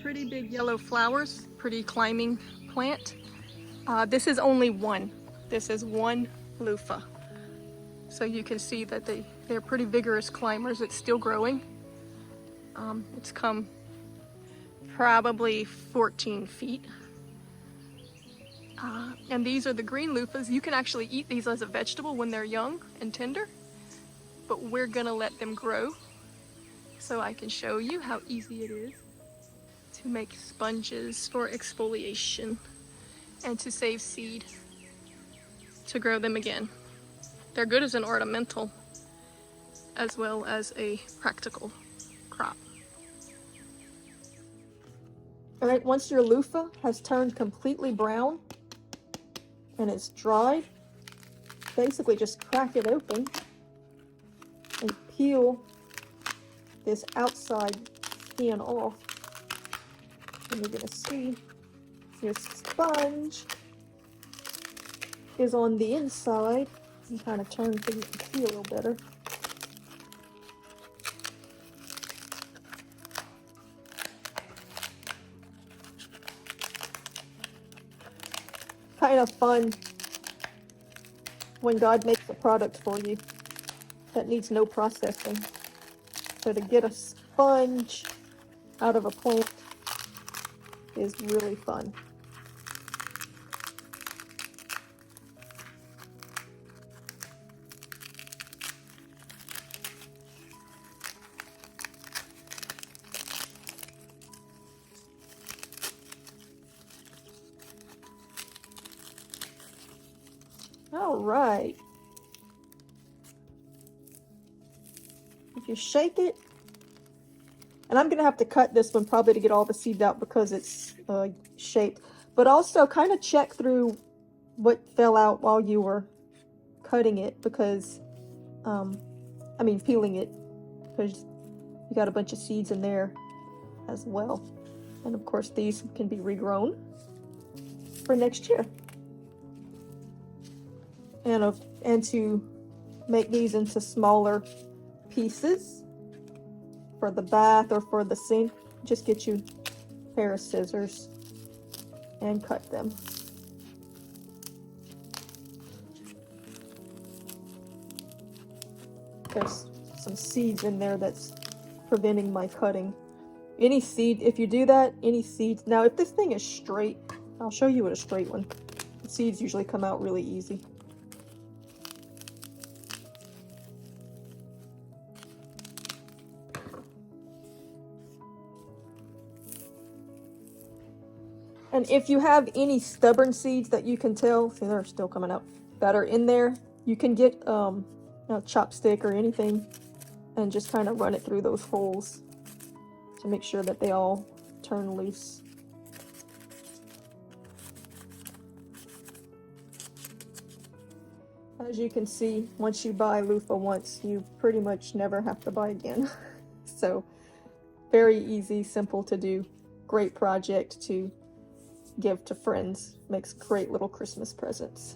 pretty big yellow flowers, pretty climbing plant. This is only one. This is one Luffa. So you can see that they're pretty vigorous climbers. It's still growing. It's come probably 14 feet. And these are the green Luffas. You can actually eat these as a vegetable when they're young and tender, but we're gonna let them grow so I can show you how easy it is to make sponges for exfoliation and to save seed to grow them again. They're good as an ornamental as well as a practical crop. All right, once your loofah has turned completely brown and it's dry, basically just crack it open and peel this outside skin off. And you're gonna see your sponge is on the inside. And kind of turn so you can see a little better. Kind of fun when God makes a product for you that needs no processing. So to get a sponge out of a plant is really fun. All right. If you shake it, and I'm going to have to cut this one probably to get all the seeds out because it's shaped, but also kind of check through what fell out while you were cutting it because, peeling it, because you got a bunch of seeds in there as well. And of course these can be regrown for next year. And to make these into smaller pieces for the bath or for the sink, just get you a pair of scissors and cut them. There's some seeds in there that's preventing my cutting. Any seed, if you do that, any seeds. Now if this thing is straight, I'll show you what a straight one. The seeds usually come out really easy. And if you have any stubborn seeds that you can tell, see they're still coming out, that are in there, you can get a chopstick or anything and just kind of run it through those holes to make sure that they all turn loose. As you can see, once you buy loofah once, you pretty much never have to buy again. So very easy, simple to do, great project to give to friends, makes great little Christmas presents.